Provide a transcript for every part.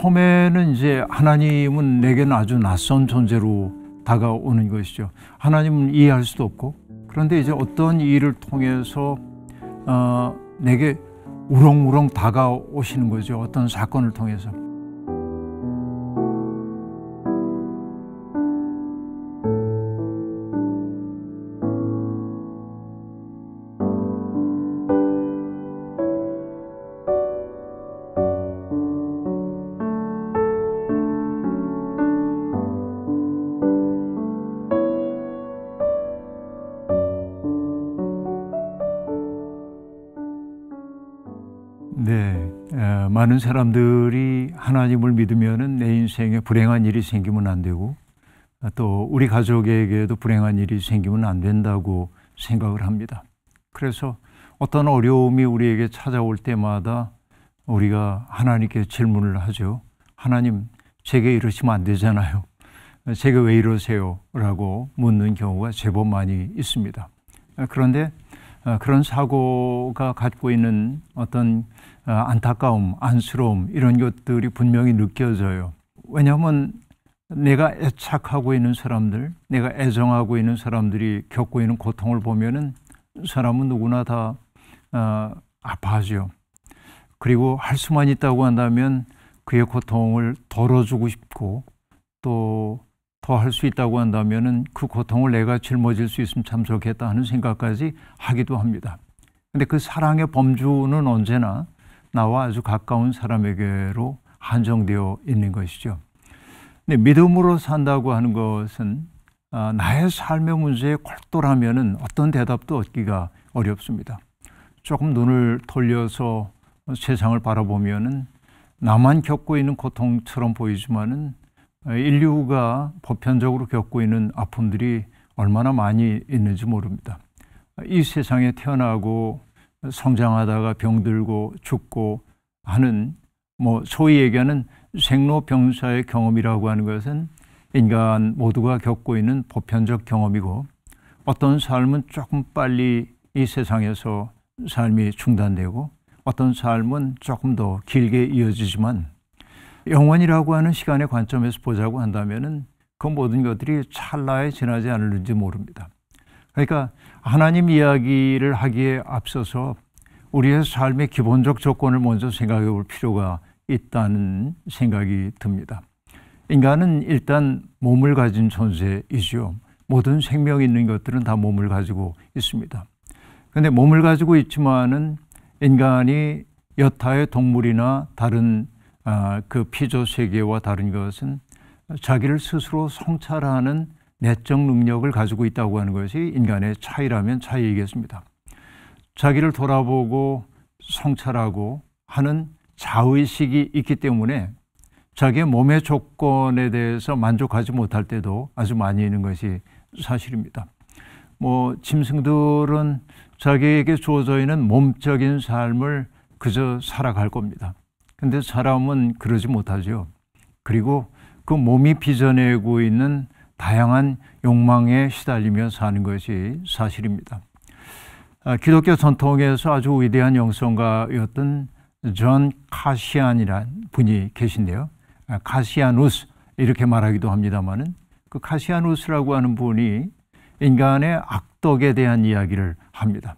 처음에는 이제 하나님은 내게는 아주 낯선 존재로 다가오는 것이죠. 하나님은 이해할 수도 없고, 그런데 이제 어떤 일을 통해서 내게 우렁우렁 다가오시는 거죠. 어떤 사건을 통해서. 많은 사람들이 하나님을 믿으면은 내 인생에 불행한 일이 생기면 안 되고, 또 우리 가족에게도 불행한 일이 생기면 안 된다고 생각을 합니다. 그래서 어떤 어려움이 우리에게 찾아올 때마다 우리가 하나님께 질문을 하죠. 하나님, 제게 이러시면 안 되잖아요. 제게 왜 이러세요? 라고 묻는 경우가 제법 많이 있습니다. 그런데 그런 사고가 갖고 있는 어떤 안타까움, 안쓰러움, 이런 것들이 분명히 느껴져요. 왜냐하면 내가 애착하고 있는 사람들, 내가 애정하고 있는 사람들이 겪고 있는 고통을 보면은 사람은 누구나 다 아파하죠. 그리고 할 수만 있다고 한다면 그의 고통을 덜어주고 싶고, 또 더 할 수 있다고 한다면은 그 고통을 내가 짊어질 수 있으면 참 좋겠다 하는 생각까지 하기도 합니다. 근데 그 사랑의 범주는 언제나 나와 아주 가까운 사람에게로 한정되어 있는 것이죠. 근데 믿음으로 산다고 하는 것은 나의 삶의 문제에 골똘하면은 어떤 대답도 얻기가 어렵습니다. 조금 눈을 돌려서 세상을 바라보면은 나만 겪고 있는 고통처럼 보이지만은 인류가 보편적으로 겪고 있는 아픔들이 얼마나 많이 있는지 모릅니다. 이 세상에 태어나고 성장하다가 병들고 죽고 하는, 소위 얘기하는 생로병사의 경험이라고 하는 것은 인간 모두가 겪고 있는 보편적 경험이고, 어떤 삶은 조금 빨리 이 세상에서 삶이 중단되고, 어떤 삶은 조금 더 길게 이어지지만, 영원이라고 하는 시간의 관점에서 보자고 한다면은 그 모든 것들이 찰나에 지나지 않을지 모릅니다. 그러니까 하나님 이야기를 하기에 앞서서 우리의 삶의 기본적 조건을 먼저 생각해 볼 필요가 있다는 생각이 듭니다. 인간은 일단 몸을 가진 존재이죠. 모든 생명 있는 것들은 다 몸을 가지고 있습니다. 그런데 몸을 가지고 있지만은 인간이 여타의 동물이나 다른 그 피조 세계와 다른 것은 자기를 스스로 성찰하는 내적 능력을 가지고 있다고 하는 것이 인간의 차이라면 차이이겠습니다. 자기를 돌아보고 성찰하고 하는 자의식이 있기 때문에 자기의 몸의 조건에 대해서 만족하지 못할 때도 아주 많이 있는 것이 사실입니다. 짐승들은 자기에게 주어져 있는 몸적인 삶을 그저 살아갈 겁니다. 근데 사람은 그러지 못하죠. 그리고 그 몸이 빚어내고 있는 다양한 욕망에 시달리며 사는 것이 사실입니다. 기독교 전통에서 아주 위대한 영성가였던 존 카시안이라는 분이 계신데요. 카시아누스 이렇게 말하기도 합니다만은, 그 카시아누스라고 하는 분이 인간의 악덕에 대한 이야기를 합니다.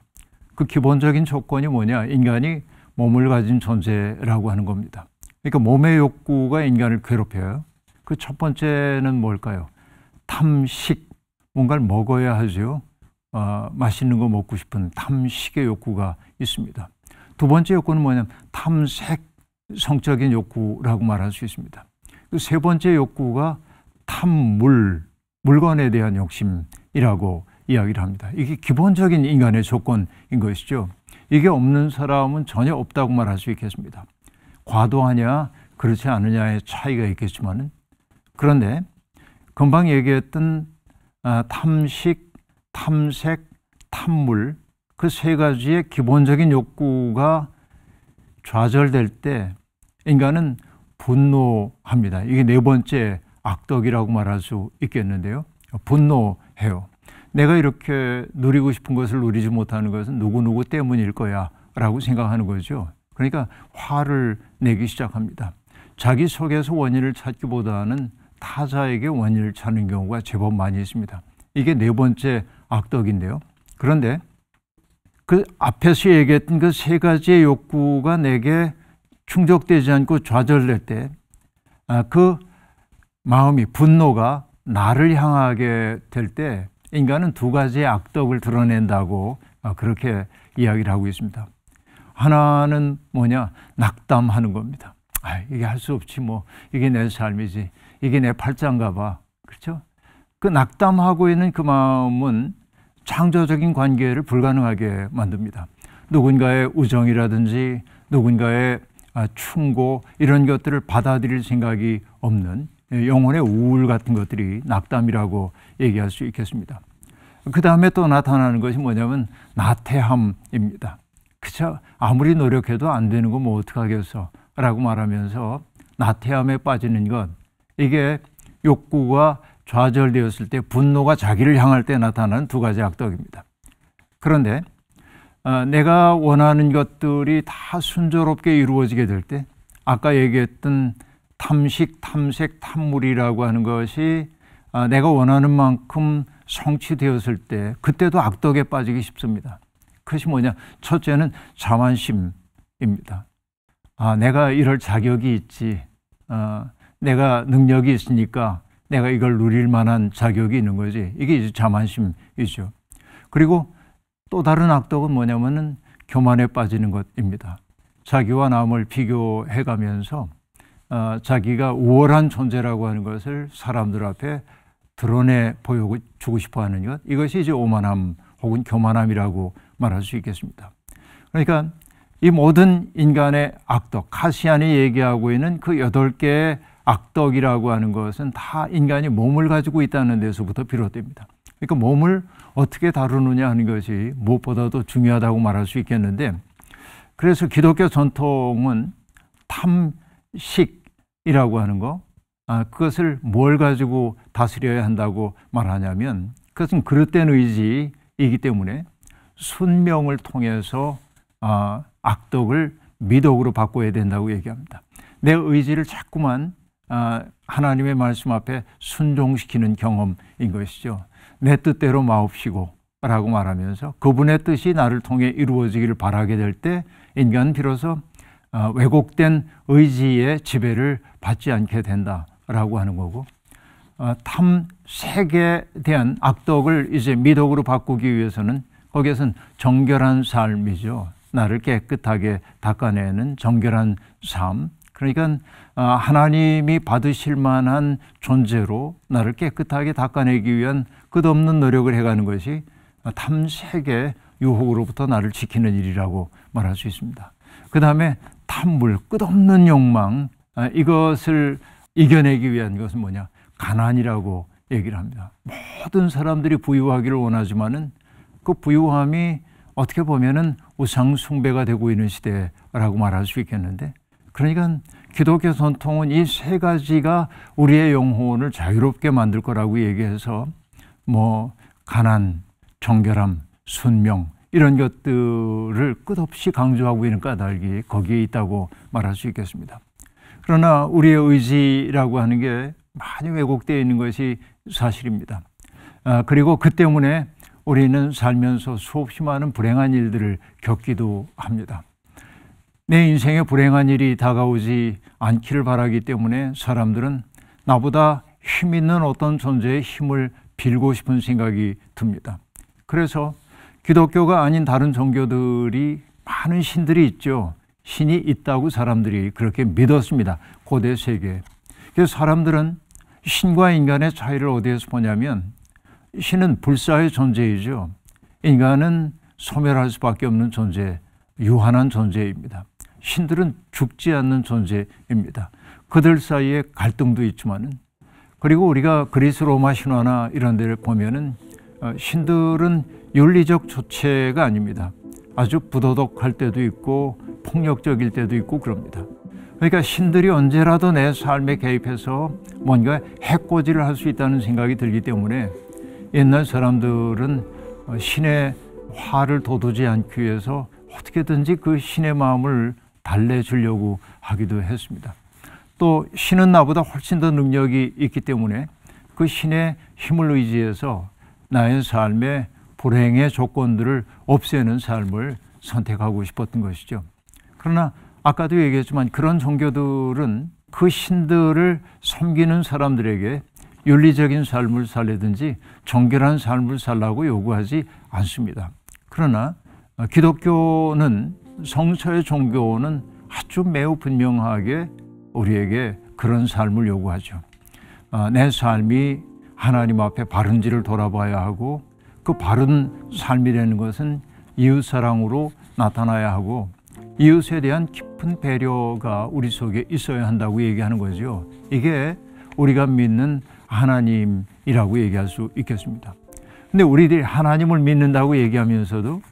그 기본적인 조건이 뭐냐? 인간이 몸을 가진 존재라고 하는 겁니다. 그러니까 몸의 욕구가 인간을 괴롭혀요. 그 첫 번째는 뭘까요? 탐식, 뭔가를 먹어야 하죠. 맛있는 거 먹고 싶은 탐식의 욕구가 있습니다. 두 번째 욕구는 뭐냐면 탐색, 성적인 욕구라고 말할 수 있습니다. 그 세 번째 욕구가 탐물, 물건에 대한 욕심이라고 이야기를 합니다. 이게 기본적인 인간의 조건인 것이죠. 이게 없는 사람은 전혀 없다고 말할 수 있겠습니다. 과도하냐 그렇지 않느냐의 차이가 있겠지만은, 그런데 금방 얘기했던 탐식, 탐색, 탐물, 그 세 가지의 기본적인 욕구가 좌절될 때 인간은 분노합니다. 이게 네 번째 악덕이라고 말할 수 있겠는데요. 분노해요. 내가 이렇게 누리고 싶은 것을 누리지 못하는 것은 누구누구 때문일 거야 라고 생각하는 거죠. 그러니까 화를 내기 시작합니다. 자기 속에서 원인을 찾기보다는 타자에게 원인을 찾는 경우가 제법 많이 있습니다. 이게 네 번째 악덕인데요. 그런데 그 앞에서 얘기했던 그 세 가지의 욕구가 내게 충족되지 않고 좌절될 때, 그 마음이, 분노가 나를 향하게 될 때 인간은 두 가지의 악덕을 드러낸다고 그렇게 이야기를 하고 있습니다. 하나는 뭐냐? 낙담하는 겁니다. 이게 할 수 없지 뭐. 이게 내 삶이지. 이게 내 팔자인가 봐. 그렇죠? 그 낙담하고 있는 그 마음은 창조적인 관계를 불가능하게 만듭니다. 누군가의 우정이라든지 누군가의 충고 이런 것들을 받아들일 생각이 없는 영혼의 우울 같은 것들이 낙담이라고 얘기할 수 있겠습니다. 그 다음에 또 나타나는 것이 뭐냐면 나태함입니다. 그쵸? 아무리 노력해도 안 되는 거 뭐 어떡하겠어 라고 말하면서 나태함에 빠지는 것, 이게 욕구가 좌절되었을 때, 분노가 자기를 향할 때 나타나는 두 가지 악덕입니다. 그런데 내가 원하는 것들이 다 순조롭게 이루어지게 될 때, 아까 얘기했던 탐식, 탐색, 탐물이라고 하는 것이 내가 원하는 만큼 성취되었을 때, 그때도 악덕에 빠지기 쉽습니다. 그것이 뭐냐? 첫째는 자만심입니다. 내가 이럴 자격이 있지, 내가 능력이 있으니까 내가 이걸 누릴 만한 자격이 있는 거지. 이게 이제 자만심이죠. 그리고 또 다른 악덕은 뭐냐면은 교만에 빠지는 것입니다. 자기와 남을 비교해 가면서 자기가 우월한 존재라고 하는 것을 사람들 앞에 드러내 보여주고 싶어 하는 것, 이것이 이제 오만함 혹은 교만함이라고 말할 수 있겠습니다. 그러니까 이 모든 인간의 악덕, 카시안이 얘기하고 있는 그 8개의 악덕이라고 하는 것은 다 인간이 몸을 가지고 있다는 데서부터 비롯됩니다. 그러니까 몸을 어떻게 다루느냐 하는 것이 무엇보다도 중요하다고 말할 수 있겠는데, 그래서 기독교 전통은 탐식이라고 하는 거, 그것을 뭘 가지고 다스려야 한다고 말하냐면, 그것은 그릇된 의지이기 때문에 순명을 통해서 악덕을 미덕으로 바꿔야 된다고 얘기합니다. 내 의지를 자꾸만 하나님의 말씀 앞에 순종시키는 경험인 것이죠. 내 뜻대로 마옵시고 라고 말하면서 그분의 뜻이 나를 통해 이루어지기를 바라게 될 때 인간은 비로소 왜곡된 의지의 지배를 받지 않게 된다라고 하는 거고, 탐색에 대한 악덕을 이제 미덕으로 바꾸기 위해서는 거기에서는 정결한 삶이죠. 나를 깨끗하게 닦아내는 정결한 삶. 그러니까 하나님이 받으실 만한 존재로 나를 깨끗하게 닦아내기 위한 끝없는 노력을 해가는 것이 탐색의 유혹으로부터 나를 지키는 일이라고 말할 수 있습니다. 그 다음에 탐물, 끝없는 욕망, 이것을 이겨내기 위한 것은 뭐냐? 가난이라고 얘기를 합니다. 모든 사람들이 부유하기를 원하지만은 그 부유함이 어떻게 보면은 우상 숭배가 되고 있는 시대라고 말할 수 있겠는데, 그러니까 기독교 전통은 이 세 가지가 우리의 영혼을 자유롭게 만들 거라고 얘기해서 뭐 가난, 정결함, 순명 이런 것들을 끝없이 강조하고 있는 까닭이 거기에 있다고 말할 수 있겠습니다. 그러나 우리의 의지라고 하는 게 많이 왜곡되어 있는 것이 사실입니다. 그리고 그 때문에 우리는 살면서 수없이 많은 불행한 일들을 겪기도 합니다. 내 인생에 불행한 일이 다가오지 않기를 바라기 때문에 사람들은 나보다 힘 있는 어떤 존재의 힘을 빌고 싶은 생각이 듭니다. 그래서 기독교가 아닌 다른 종교들이 많은 신들이 있죠. 신이 있다고 사람들이 그렇게 믿었습니다. 고대 세계에. 그래서 사람들은 신과 인간의 차이를 어디에서 보냐면, 신은 불사의 존재이죠. 인간은 소멸할 수밖에 없는 존재, 유한한 존재입니다. 신들은 죽지 않는 존재입니다. 그들 사이에 갈등도 있지만은, 그리고 우리가 그리스 로마 신화나 이런 데를 보면은 신들은 윤리적 조체가 아닙니다. 아주 부도덕할 때도 있고 폭력적일 때도 있고 그럽니다. 그러니까 신들이 언제라도 내 삶에 개입해서 뭔가 해코지를 할 수 있다는 생각이 들기 때문에 옛날 사람들은 신의 화를 돋우지 않기 위해서 어떻게든지 그 신의 마음을 달래주려고 하기도 했습니다. 또 신은 나보다 훨씬 더 능력이 있기 때문에 그 신의 힘을 의지해서 나의 삶의 불행의 조건들을 없애는 삶을 선택하고 싶었던 것이죠. 그러나 아까도 얘기했지만 그런 종교들은 그 신들을 섬기는 사람들에게 윤리적인 삶을 살려든지 정결한 삶을 살라고 요구하지 않습니다. 그러나 기독교는, 성서의 종교는 아주 매우 분명하게 우리에게 그런 삶을 요구하죠. 내 삶이 하나님 앞에 바른지를 돌아봐야 하고, 그 바른 삶이라는 것은 이웃사랑으로 나타나야 하고, 이웃에 대한 깊은 배려가 우리 속에 있어야 한다고 얘기하는 거죠. 이게 우리가 믿는 하나님이라고 얘기할 수 있겠습니다. 근데 우리들이 하나님을 믿는다고 얘기하면서도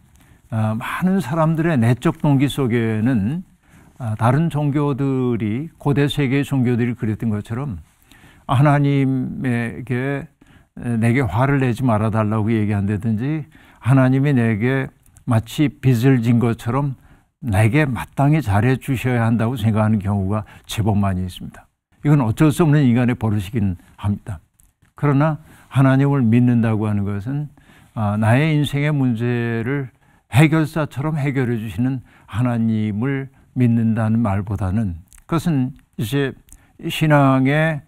많은 사람들의 내적 동기 속에는 다른 종교들이, 고대 세계의 종교들이 그랬던 것처럼 하나님에게 내게 화를 내지 말아달라고 얘기한다든지, 하나님이 내게 마치 빚을 진 것처럼 내게 마땅히 잘해 주셔야 한다고 생각하는 경우가 제법 많이 있습니다. 이건 어쩔 수 없는 인간의 버릇이긴 합니다. 그러나 하나님을 믿는다고 하는 것은 나의 인생의 문제를 해결사처럼 해결해 주시는 하나님을 믿는다는 말보다는, 그것은 이제 신앙의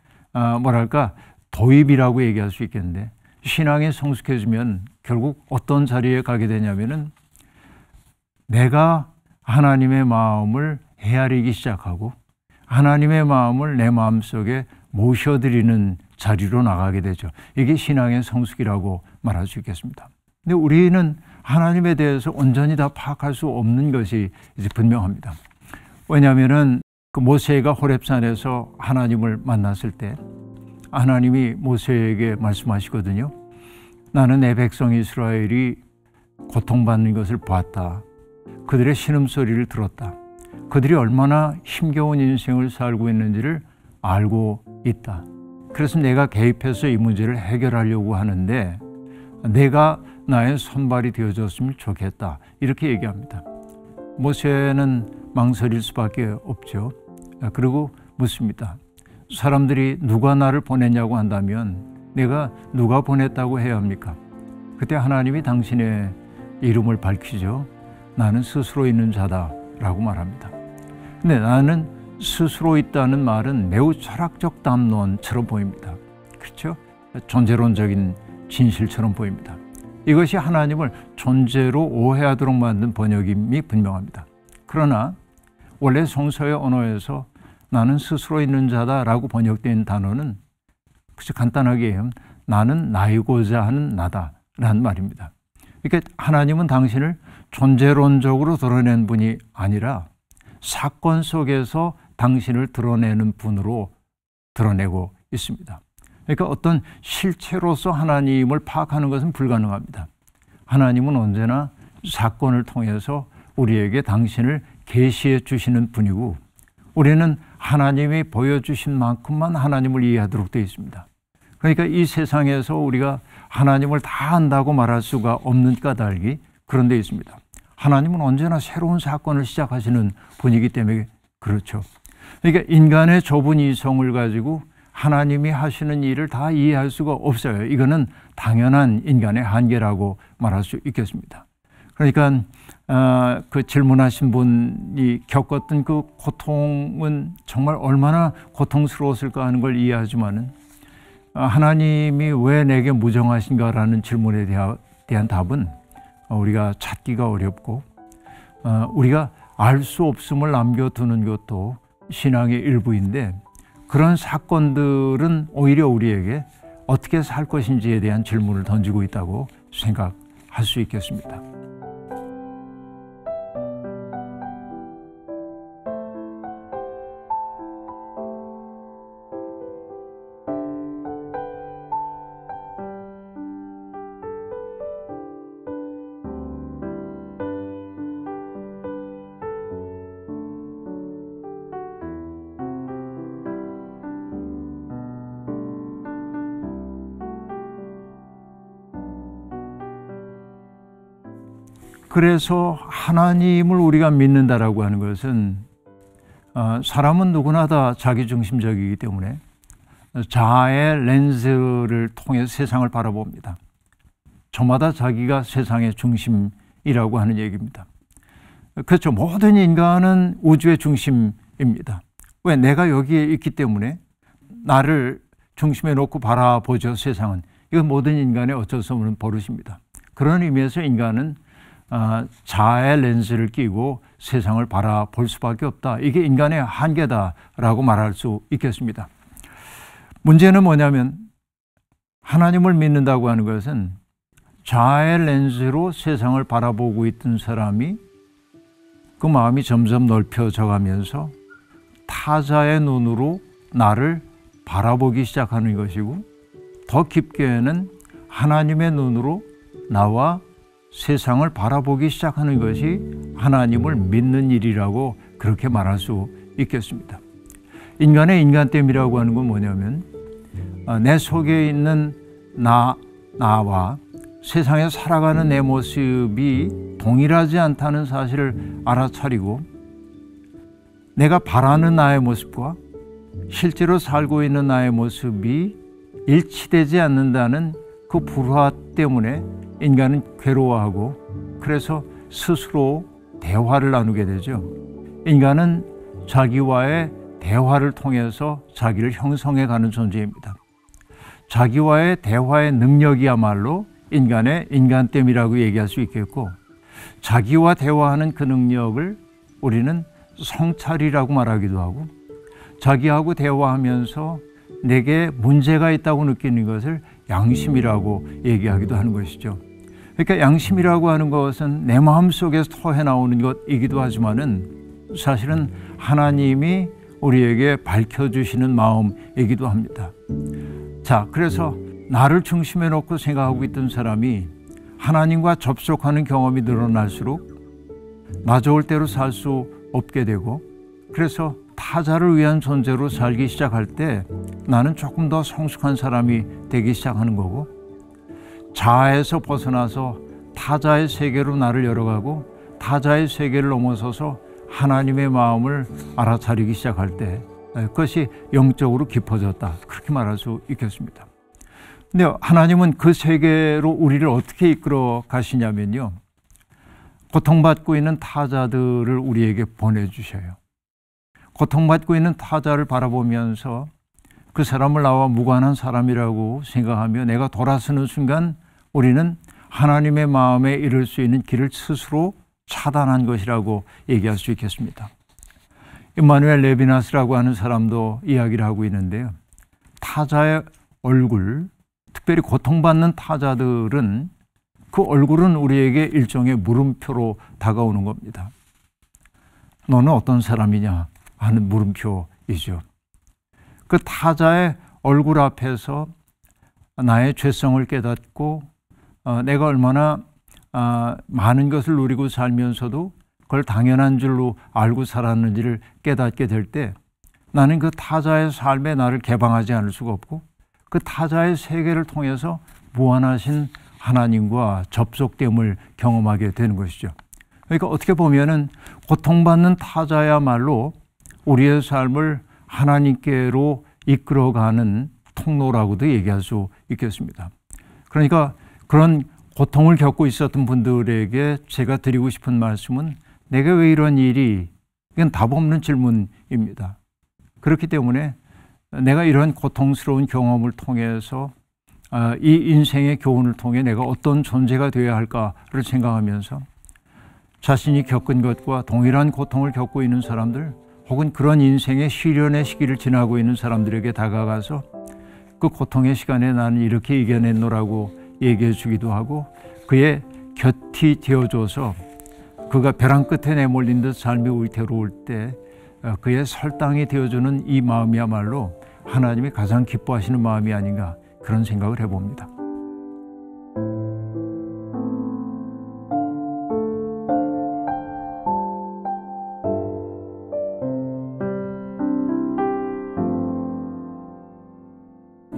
도입이라고 얘기할 수 있겠는데, 신앙에 성숙해지면 결국 어떤 자리에 가게 되냐면은 내가 하나님의 마음을 헤아리기 시작하고 하나님의 마음을 내 마음속에 모셔드리는 자리로 나가게 되죠. 이게 신앙의 성숙이라고 말할 수 있겠습니다. 근데 우리는 하나님에 대해서 온전히 다 파악할 수 없는 것이 이제 분명합니다. 왜냐하면은 그 모세가 호렙산에서 하나님을 만났을 때 하나님이 모세에게 말씀하시거든요. 나는 내 백성 이스라엘이 고통받는 것을 보았다. 그들의 신음소리를 들었다. 그들이 얼마나 힘겨운 인생을 살고 있는지를 알고 있다. 그래서 내가 개입해서 이 문제를 해결하려고 하는데 내가 나의 손발이 되어줬으면 좋겠다. 이렇게 얘기합니다. 모세는 망설일 수밖에 없죠. 그리고 묻습니다. 사람들이 누가 나를 보냈냐고 한다면 내가 누가 보냈다고 해야 합니까? 그때 하나님이 당신의 이름을 밝히죠. 나는 스스로 있는 자다 라고 말합니다. 근데 나는 스스로 있다는 말은 매우 철학적 담론처럼 보입니다. 그렇죠? 존재론적인 진실처럼 보입니다. 이것이 하나님을 존재로 오해하도록 만든 번역임이 분명합니다. 그러나 원래 성서의 언어에서 나는 스스로 있는 자다라고 번역된 단어는 그저 간단하게 하면 나는 나이고자 하는 나다라는 말입니다. 그러니까 하나님은 당신을 존재론적으로 드러낸 분이 아니라 사건 속에서 당신을 드러내는 분으로 드러내고 있습니다. 그러니까 어떤 실체로서 하나님을 파악하는 것은 불가능합니다. 하나님은 언제나 사건을 통해서 우리에게 당신을 계시해 주시는 분이고, 우리는 하나님이 보여주신 만큼만 하나님을 이해하도록 되어 있습니다. 그러니까 이 세상에서 우리가 하나님을 다 안다고 말할 수가 없는 까닭이 그런 데 있습니다. 하나님은 언제나 새로운 사건을 시작하시는 분이기 때문에 그렇죠. 그러니까 인간의 좁은 이성을 가지고 하나님이 하시는 일을 다 이해할 수가 없어요. 이거는 당연한 인간의 한계라고 말할 수 있겠습니다. 그러니까 그 질문하신 분이 겪었던 그 고통은 정말 얼마나 고통스러웠을까 하는 걸 이해하지만은 하나님이 왜 내게 무정하신가라는 질문에 대한 답은 우리가 찾기가 어렵고, 우리가 알 수 없음을 남겨두는 것도 신앙의 일부인데, 그런 사건들은 오히려 우리에게 어떻게 살 것인지에 대한 질문을 던지고 있다고 생각할 수 있겠습니다. 그래서 하나님을 우리가 믿는다라고 하는 것은 사람은 누구나 다 자기중심적이기 때문에 자아의 렌즈를 통해 세상을 바라봅니다. 저마다 자기가 세상의 중심이라고 하는 얘기입니다. 그렇죠. 모든 인간은 우주의 중심입니다. 왜? 내가 여기에 있기 때문에 나를 중심에 놓고 바라보죠, 세상은. 이건 모든 인간의 어쩔 수 없는 버릇입니다. 그런 의미에서 인간은 자아의 렌즈를 끼고 세상을 바라볼 수밖에 없다. 이게 인간의 한계다라고 말할 수 있겠습니다. 문제는 뭐냐면 하나님을 믿는다고 하는 것은 자아의 렌즈로 세상을 바라보고 있던 사람이 그 마음이 점점 넓혀져 가면서 타자의 눈으로 나를 바라보기 시작하는 것이고, 더 깊게는 하나님의 눈으로 나와 세상을 바라보기 시작하는 것이 하나님을 믿는 일이라고 그렇게 말할 수 있겠습니다. 인간의 인간됨이라고 하는 건 뭐냐면 내 속에 있는 나와 세상에 살아가는 내 모습이 동일하지 않다는 사실을 알아차리고, 내가 바라는 나의 모습과 실제로 살고 있는 나의 모습이 일치되지 않는다는 그 불화 때문에 인간은 괴로워하고, 그래서 스스로 대화를 나누게 되죠. 인간은 자기와의 대화를 통해서 자기를 형성해가는 존재입니다. 자기와의 대화의 능력이야말로 인간의 인간됨이라고 얘기할 수 있겠고, 자기와 대화하는 그 능력을 우리는 성찰이라고 말하기도 하고, 자기하고 대화하면서 내게 문제가 있다고 느끼는 것을 양심이라고 얘기하기도 하는 것이죠. 그러니까 양심이라고 하는 것은 내 마음속에서 터해 나오는 것이기도 하지만은 사실은 하나님이 우리에게 밝혀주시는 마음이기도 합니다. 자, 그래서 나를 중심에 놓고 생각하고 있던 사람이 하나님과 접촉하는 경험이 늘어날수록 나 좋을 대로 살 수 없게 되고, 그래서 타자를 위한 존재로 살기 시작할 때 나는 조금 더 성숙한 사람이 되기 시작하는 거고, 자아에서 벗어나서 타자의 세계로 나를 열어가고 타자의 세계를 넘어서서 하나님의 마음을 알아차리기 시작할 때 그것이 영적으로 깊어졌다, 그렇게 말할 수 있겠습니다. 근데 하나님은 그 세계로 우리를 어떻게 이끌어 가시냐면요, 고통받고 있는 타자들을 우리에게 보내주셔요. 고통받고 있는 타자를 바라보면서 그 사람을 나와 무관한 사람이라고 생각하며 내가 돌아서는 순간 우리는 하나님의 마음에 이를 수 있는 길을 스스로 차단한 것이라고 얘기할 수 있겠습니다. 임마누엘 레비나스라고 하는 사람도 이야기를 하고 있는데요, 타자의 얼굴, 특별히 고통받는 타자들은 그 얼굴은 우리에게 일종의 물음표로 다가오는 겁니다. 너는 어떤 사람이냐 하는 물음표이죠. 그 타자의 얼굴 앞에서 나의 죄성을 깨닫고 내가 얼마나 많은 것을 누리고 살면서도 그걸 당연한 줄로 알고 살았는지를 깨닫게 될 때 나는 그 타자의 삶에 나를 개방하지 않을 수가 없고, 그 타자의 세계를 통해서 무한하신 하나님과 접속됨을 경험하게 되는 것이죠. 그러니까 어떻게 보면은 고통받는 타자야말로 우리의 삶을 하나님께로 이끌어가는 통로라고도 얘기할 수 있겠습니다. 그러니까 그런 고통을 겪고 있었던 분들에게 제가 드리고 싶은 말씀은, 내게 왜 이런 일이, 이건 답 없는 질문입니다. 그렇기 때문에 내가 이런 고통스러운 경험을 통해서 이 인생의 교훈을 통해 내가 어떤 존재가 되어야 할까를 생각하면서 자신이 겪은 것과 동일한 고통을 겪고 있는 사람들, 혹은 그런 인생의 시련의 시기를 지나고 있는 사람들에게 다가가서 그 고통의 시간에 나는 이렇게 이겨냈노라고 얘기해 주기도 하고, 그의 곁이 되어줘서 그가 벼랑 끝에 내몰린 듯 삶이 위태로울 때 그의 설당이 되어주는 이 마음이야말로 하나님이 가장 기뻐하시는 마음이 아닌가, 그런 생각을 해봅니다.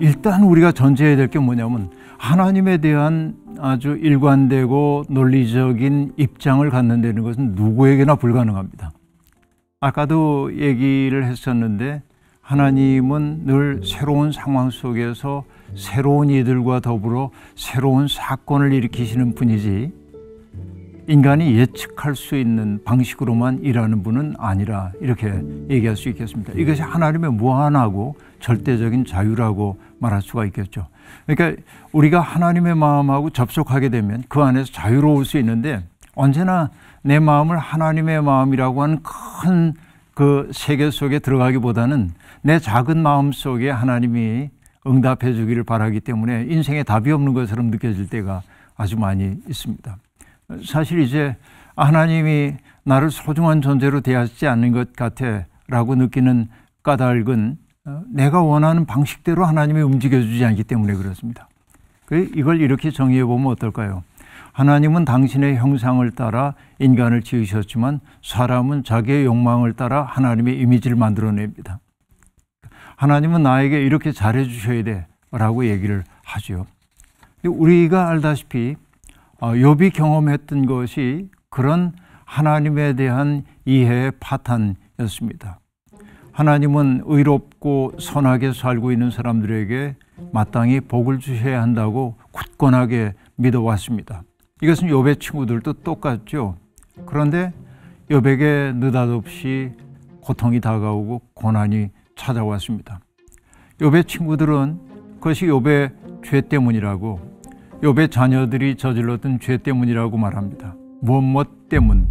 일단 우리가 전제해야 될 게 뭐냐면, 하나님에 대한 아주 일관되고 논리적인 입장을 갖는다는 것은 누구에게나 불가능합니다. 아까도 얘기를 했었는데 하나님은 늘 새로운 상황 속에서 새로운 이들과 더불어 새로운 사건을 일으키시는 분이지 인간이 예측할 수 있는 방식으로만 일하는 분은 아니라 이렇게 얘기할 수 있겠습니다. 이것이 하나님의 무한하고 절대적인 자유라고 말할 수가 있겠죠. 그러니까 우리가 하나님의 마음하고 접속하게 되면 그 안에서 자유로울 수 있는데 언제나 내 마음을 하나님의 마음이라고 하는 큰 그 세계 속에 들어가기보다는 내 작은 마음 속에 하나님이 응답해 주기를 바라기 때문에 인생에 답이 없는 것처럼 느껴질 때가 아주 많이 있습니다. 사실 이제 하나님이 나를 소중한 존재로 대하지 않는 것 같아 라고 느끼는 까닭은 내가 원하는 방식대로 하나님이 움직여주지 않기 때문에 그렇습니다. 이걸 이렇게 정의해 보면 어떨까요? 하나님은 당신의 형상을 따라 인간을 지으셨지만 사람은 자기의 욕망을 따라 하나님의 이미지를 만들어냅니다. 하나님은 나에게 이렇게 잘해 주셔야 돼 라고 얘기를 하죠. 우리가 알다시피 욥이 경험했던 것이 그런 하나님에 대한 이해의 파탄이었습니다. 하나님은 의롭고 선하게 살고 있는 사람들에게 마땅히 복을 주셔야 한다고 굳건하게 믿어왔습니다. 이것은 욥의 친구들도 똑같죠. 그런데 욥에게 느닷없이 고통이 다가오고 고난이 찾아왔습니다. 욥의 친구들은 그것이 욥의 죄 때문이라고, 욥의 자녀들이 저질렀던 죄 때문이라고 말합니다. 무엇 때문?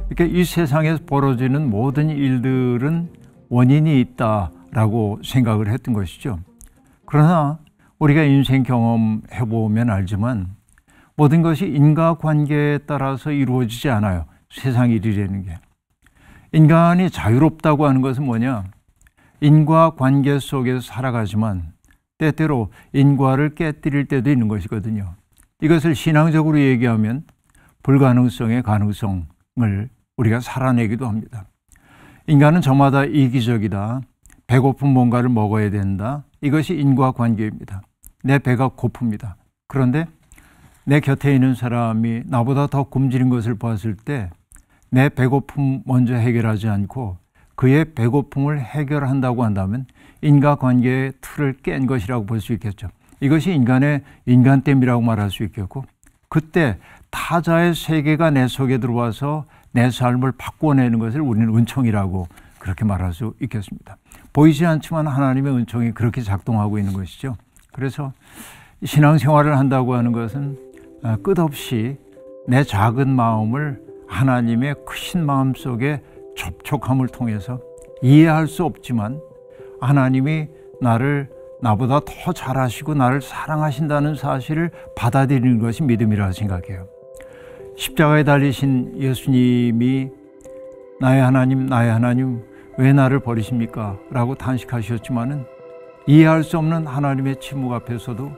이렇게 이 세상에서 벌어지는 모든 일들은 원인이 있다라고 생각을 했던 것이죠. 그러나 우리가 인생 경험해보면 알지만 모든 것이 인과관계에 따라서 이루어지지 않아요. 세상 일이라는 게. 인간이 자유롭다고 하는 것은 뭐냐? 인과관계 속에서 살아가지만 때때로 인과를 깨뜨릴 때도 있는 것이거든요. 이것을 신앙적으로 얘기하면 불가능성의 가능성을 우리가 살아내기도 합니다. 인간은 저마다 이기적이다. 배고픈 뭔가를 먹어야 된다. 이것이 인과관계입니다. 내 배가 고픕니다. 그런데 내 곁에 있는 사람이 나보다 더 굶주린 것을 봤을 때 내 배고픔 먼저 해결하지 않고 그의 배고픔을 해결한다고 한다면 인과관계의 틀을 깬 것이라고 볼 수 있겠죠. 이것이 인간의 인간됨이라고 말할 수 있겠고, 그때 타자의 세계가 내 속에 들어와서 내 삶을 바꿔내는 것을 우리는 은총이라고 그렇게 말할 수 있겠습니다. 보이지 않지만 하나님의 은총이 그렇게 작동하고 있는 것이죠. 그래서 신앙생활을 한다고 하는 것은 끝없이 내 작은 마음을 하나님의 크신 마음 속에 접촉함을 통해서 이해할 수 없지만 하나님이 나보다 더 잘하시고 나를 사랑하신다는 사실을 받아들이는 것이 믿음이라고 생각해요. 십자가에 달리신 예수님이 나의 하나님 왜 나를 버리십니까? 라고 탄식하셨지만은 이해할 수 없는 하나님의 침묵 앞에서도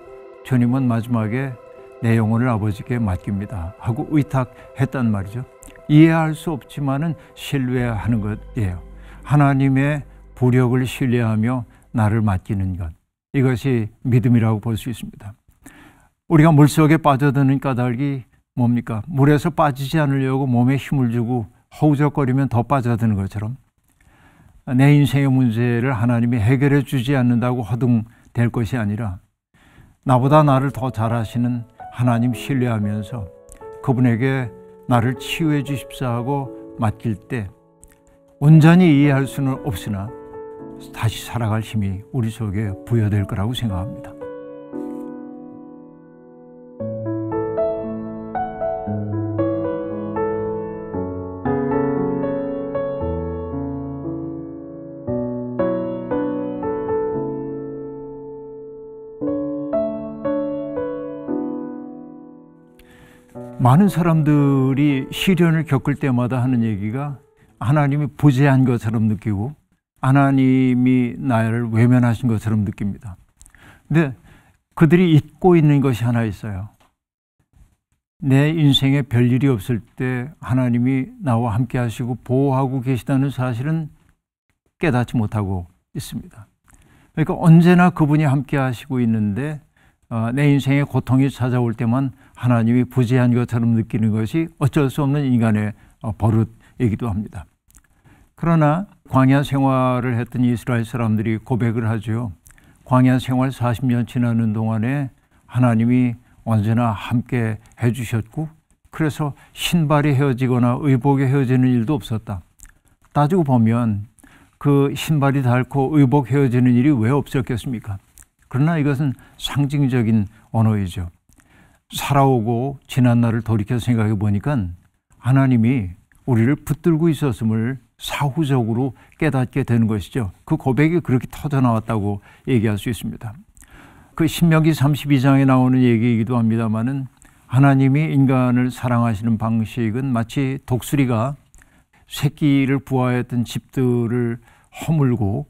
주님은 마지막에 내 영혼을 아버지께 맡깁니다 하고 의탁했단 말이죠. 이해할 수 없지만은 신뢰하는 것이에요. 하나님의 부력을 신뢰하며 나를 맡기는 것, 이것이 믿음이라고 볼 수 있습니다. 우리가 물속에 빠져드는 까닭이 뭡니까? 물에서 빠지지 않으려고 몸에 힘을 주고 허우적거리면 더 빠져드는 것처럼 내 인생의 문제를 하나님이 해결해 주지 않는다고 허둥댈 것이 아니라 나보다 나를 더 잘하시는 하나님 신뢰하면서 그분에게 나를 치유해 주십사 하고 맡길 때 온전히 이해할 수는 없으나 다시 살아갈 힘이 우리 속에 부여될 거라고 생각합니다. 많은 사람들이 시련을 겪을 때마다 하는 얘기가 하나님이 부재한 것처럼 느끼고 하나님이 나를 외면하신 것처럼 느낍니다. 근데 그들이 잊고 있는 것이 하나 있어요. 내 인생에 별일이 없을 때 하나님이 나와 함께 하시고 보호하고 계시다는 사실은 깨닫지 못하고 있습니다. 그러니까 언제나 그분이 함께 하시고 있는데 내 인생에 고통이 찾아올 때만 하나님이 부재한 것처럼 느끼는 것이 어쩔 수 없는 인간의 버릇이기도 합니다. 그러나 광야 생활을 했던 이스라엘 사람들이 고백을 하죠. 광야 생활 40년 지나는 동안에 하나님이 언제나 함께 해주셨고 그래서 신발이 헤어지거나 의복이 헤어지는 일도 없었다. 따지고 보면 그 신발이 닳고 의복 헤어지는 일이 왜 없었겠습니까? 그러나 이것은 상징적인 언어이죠. 살아오고 지난 날을 돌이켜 생각해 보니까 하나님이 우리를 붙들고 있었음을 사후적으로 깨닫게 되는 것이죠. 그 고백이 그렇게 터져나왔다고 얘기할 수 있습니다. 그 신명기 32장에 나오는 얘기이기도 합니다마는 하나님이 인간을 사랑하시는 방식은 마치 독수리가 새끼를 부화했던 집들을 허물고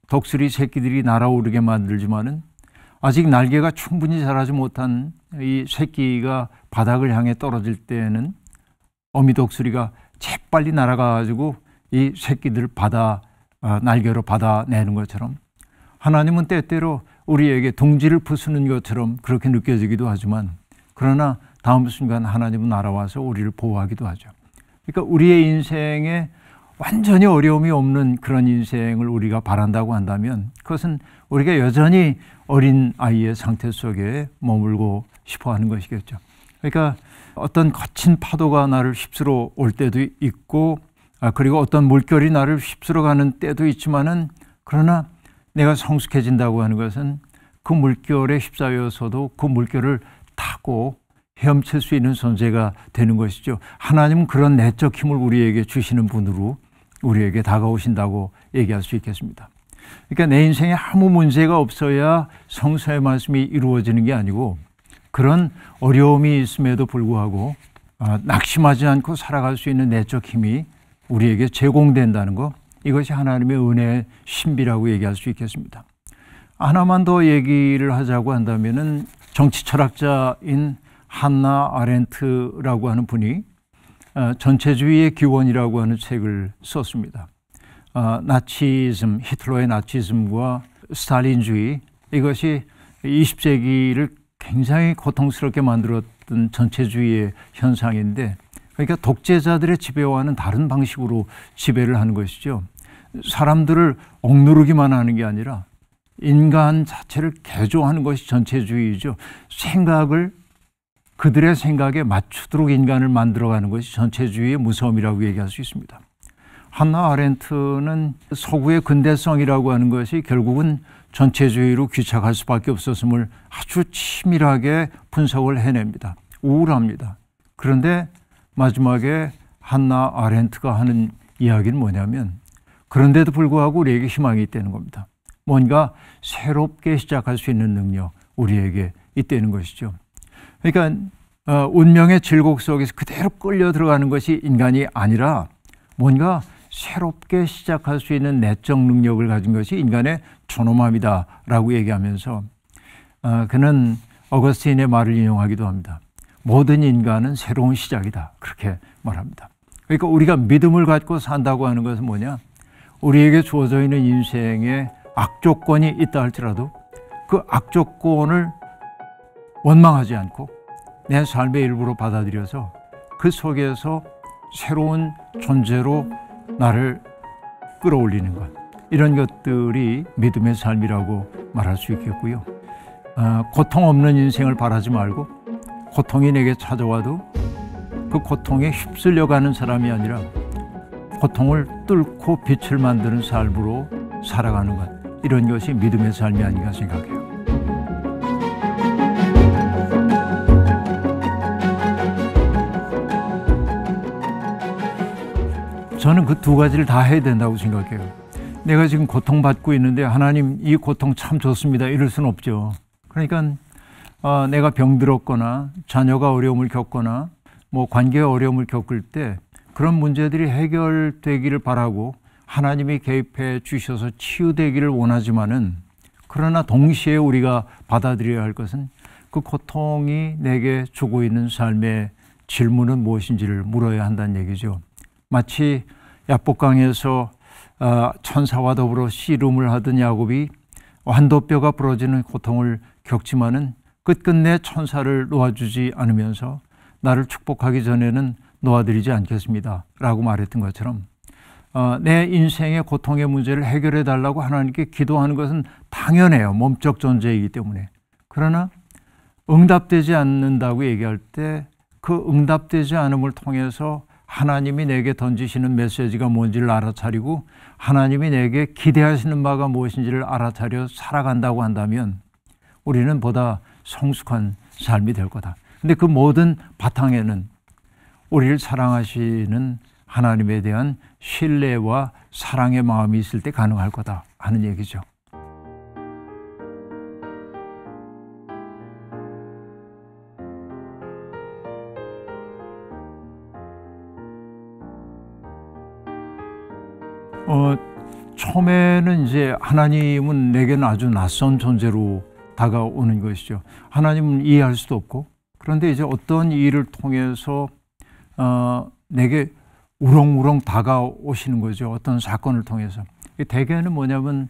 독수리 새끼들이 날아오르게 만들지만은 아직 날개가 충분히 자라지 못한 이 새끼가 바닥을 향해 떨어질 때에는 어미 독수리가 재빨리 날아가가지고 이 새끼들을 날개로 받아내는 것처럼 하나님은 때때로 우리에게 둥지를 부수는 것처럼 그렇게 느껴지기도 하지만 그러나 다음 순간 하나님은 날아와서 우리를 보호하기도 하죠. 그러니까 우리의 인생에 완전히 어려움이 없는 그런 인생을 우리가 바란다고 한다면 그것은 우리가 여전히 어린 아이의 상태 속에 머물고 싶어 하는 것이겠죠. 그러니까 어떤 거친 파도가 나를 휩쓸어 올 때도 있고 그리고 어떤 물결이 나를 휩쓸어 가는 때도 있지만은 그러나 내가 성숙해진다고 하는 것은 그 물결에 휩싸여서도 그 물결을 타고 헤엄칠 수 있는 존재가 되는 것이죠. 하나님은 그런 내적 힘을 우리에게 주시는 분으로 우리에게 다가오신다고 얘기할 수 있겠습니다. 그러니까 내 인생에 아무 문제가 없어야 성서의 말씀이 이루어지는 게 아니고 그런 어려움이 있음에도 불구하고 낙심하지 않고 살아갈 수 있는 내적 힘이 우리에게 제공된다는 것, 이것이 하나님의 은혜의 신비라고 얘기할 수 있겠습니다. 하나만 더 얘기를 하자고 한다면은 정치 철학자인 한나 아렌트라고 하는 분이 전체주의의 기원이라고 하는 책을 썼습니다. 나치즘, 히틀러의 나치즘과 스탈린주의, 이것이 20세기를 굉장히 고통스럽게 만들었던 전체주의의 현상인데, 그러니까 독재자들의 지배와는 다른 방식으로 지배를 하는 것이죠. 사람들을 억누르기만 하는 게 아니라 인간 자체를 개조하는 것이 전체주의이죠. 그들의 생각에 맞추도록 인간을 만들어가는 것이 전체주의의 무서움이라고 얘기할 수 있습니다. 한나 아렌트는 서구의 근대성이라고 하는 것이 결국은 전체주의로 귀착할 수밖에 없었음을 아주 치밀하게 분석을 해냅니다. 우울합니다. 그런데 마지막에 한나 아렌트가 하는 이야기는 뭐냐면 그런데도 불구하고 우리에게 희망이 있다는 겁니다. 뭔가 새롭게 시작할 수 있는 능력, 우리에게 있다는 것이죠. 그러니까 운명의 질곡 속에서 그대로 끌려 들어가는 것이 인간이 아니라 뭔가 새롭게 시작할 수 있는 내적 능력을 가진 것이 인간의 존엄함이다라고 얘기하면서 그는 어거스틴의 말을 인용하기도 합니다. 모든 인간은 새로운 시작이다, 그렇게 말합니다. 그러니까 우리가 믿음을 갖고 산다고 하는 것은 뭐냐? 우리에게 주어져 있는 인생에 악조건이 있다 할지라도 그 악조건을 원망하지 않고 내 삶의 일부로 받아들여서 그 속에서 새로운 존재로 나를 끌어올리는 것, 이런 것들이 믿음의 삶이라고 말할 수 있겠고요. 고통 없는 인생을 바라지 말고 고통이 내게 찾아와도 그 고통에 휩쓸려가는 사람이 아니라 고통을 뚫고 빛을 만드는 삶으로 살아가는 것, 이런 것이 믿음의 삶이 아닌가 생각해요. 저는 그 두 가지를 다 해야 된다고 생각해요. 내가 지금 고통받고 있는데 하나님 이 고통 참 좋습니다, 이럴 수는 없죠. 그러니까 내가 병들었거나 자녀가 어려움을 겪거나 뭐 관계에 어려움을 겪을 때 그런 문제들이 해결되기를 바라고 하나님이 개입해 주셔서 치유되기를 원하지만은, 그러나 동시에 우리가 받아들여야 할 것은 그 고통이 내게 주고 있는 삶의 질문은 무엇인지를 물어야 한다는 얘기죠. 마치 야복강에서 천사와 더불어 씨름을 하던 야곱이 환도뼈가 부러지는 고통을 겪지만은 끝끝내 천사를 놓아주지 않으면서 나를 축복하기 전에는 놓아드리지 않겠습니다 라고 말했던 것처럼 내 인생의 고통의 문제를 해결해 달라고 하나님께 기도하는 것은 당연해요. 몸적 존재이기 때문에. 그러나 응답되지 않는다고 얘기할 때 그 응답되지 않음을 통해서 하나님이 내게 던지시는 메시지가 뭔지를 알아차리고 하나님이 내게 기대하시는 바가 무엇인지를 알아차려 살아간다고 한다면 우리는 보다 성숙한 삶이 될 거다. 근데 그 모든 바탕에는 우리를 사랑하시는 하나님에 대한 신뢰와 사랑의 마음이 있을 때 가능할 거다 하는 얘기죠. 처음에는 이제 하나님은 내게는 아주 낯선 존재로 다가오는 것이죠. 하나님은 이해할 수도 없고, 그런데 이제 어떤 일을 통해서 내게 우렁우렁 다가오시는 거죠. 어떤 사건을 통해서. 대개는 뭐냐면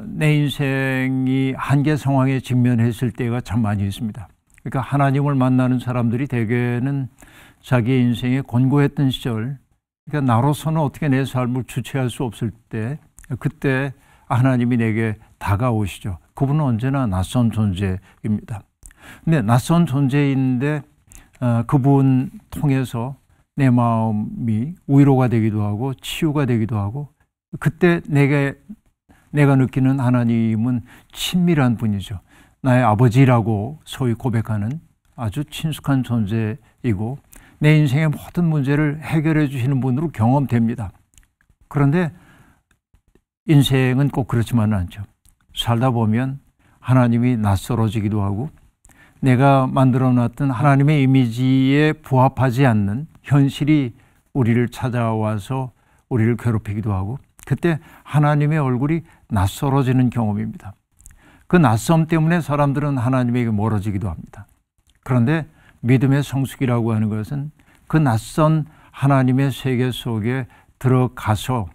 내 인생이 한계 상황에 직면했을 때가 참 많이 있습니다. 그러니까 하나님을 만나는 사람들이 대개는 자기 인생에 곤고했던 시절, 그러니까 나로서는 어떻게 내 삶을 주체할 수 없을 때, 그때 하나님이 내게 다가오시죠. 그분은 언제나 낯선 존재입니다. 근데 낯선 존재인데 그분 통해서 내 마음이 위로가 되기도 하고 치유가 되기도 하고, 그때 내가 느끼는 하나님은 친밀한 분이죠. 나의 아버지라고 소위 고백하는 아주 친숙한 존재이고 내 인생의 모든 문제를 해결해 주시는 분으로 경험됩니다. 그런데 인생은 꼭 그렇지만은 않죠. 살다 보면 하나님이 낯설어지기도 하고 내가 만들어놨던 하나님의 이미지에 부합하지 않는 현실이 우리를 찾아와서 우리를 괴롭히기도 하고, 그때 하나님의 얼굴이 낯설어지는 경험입니다. 그 낯섦 때문에 사람들은 하나님에게 멀어지기도 합니다. 그런데 믿음의 성숙이라고 하는 것은 그 낯선 하나님의 세계 속에 들어가서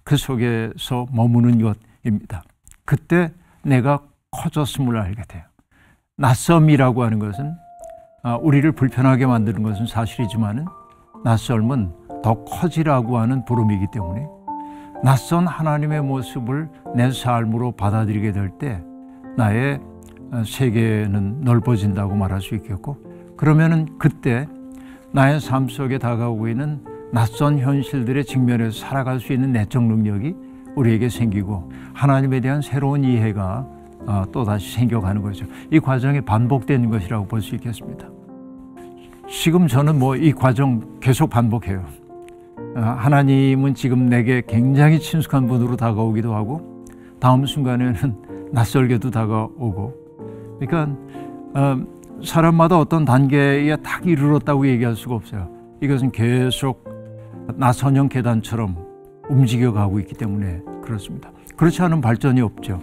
그 속에서 머무는 것입니다. 그때 내가 커졌음을 알게 돼요. 낯섦이라고 하는 것은 우리를 불편하게 만드는 것은 사실이지만은 낯섦은 더 커지라고 하는 부름이기 때문에 낯선 하나님의 모습을 내 삶으로 받아들이게 될 때 나의 세계는 넓어진다고 말할 수 있겠고, 그러면은 그때 나의 삶 속에 다가오고 있는 낯선 현실들의 직면에서 살아갈 수 있는 내적 능력이 우리에게 생기고 하나님에 대한 새로운 이해가 또다시 생겨가는 거죠. 이 과정이 반복되는 것이라고 볼 수 있겠습니다. 지금 저는 이 과정 계속 반복해요. 하나님은 지금 내게 굉장히 친숙한 분으로 다가오기도 하고 다음 순간에는 낯설게도 다가오고, 그러니까 사람마다 어떤 단계에 딱 이르렀다고 얘기할 수가 없어요. 이것은 계속 나선형 계단처럼 움직여가고 있기 때문에 그렇습니다. 그렇지 않은 발전이 없죠.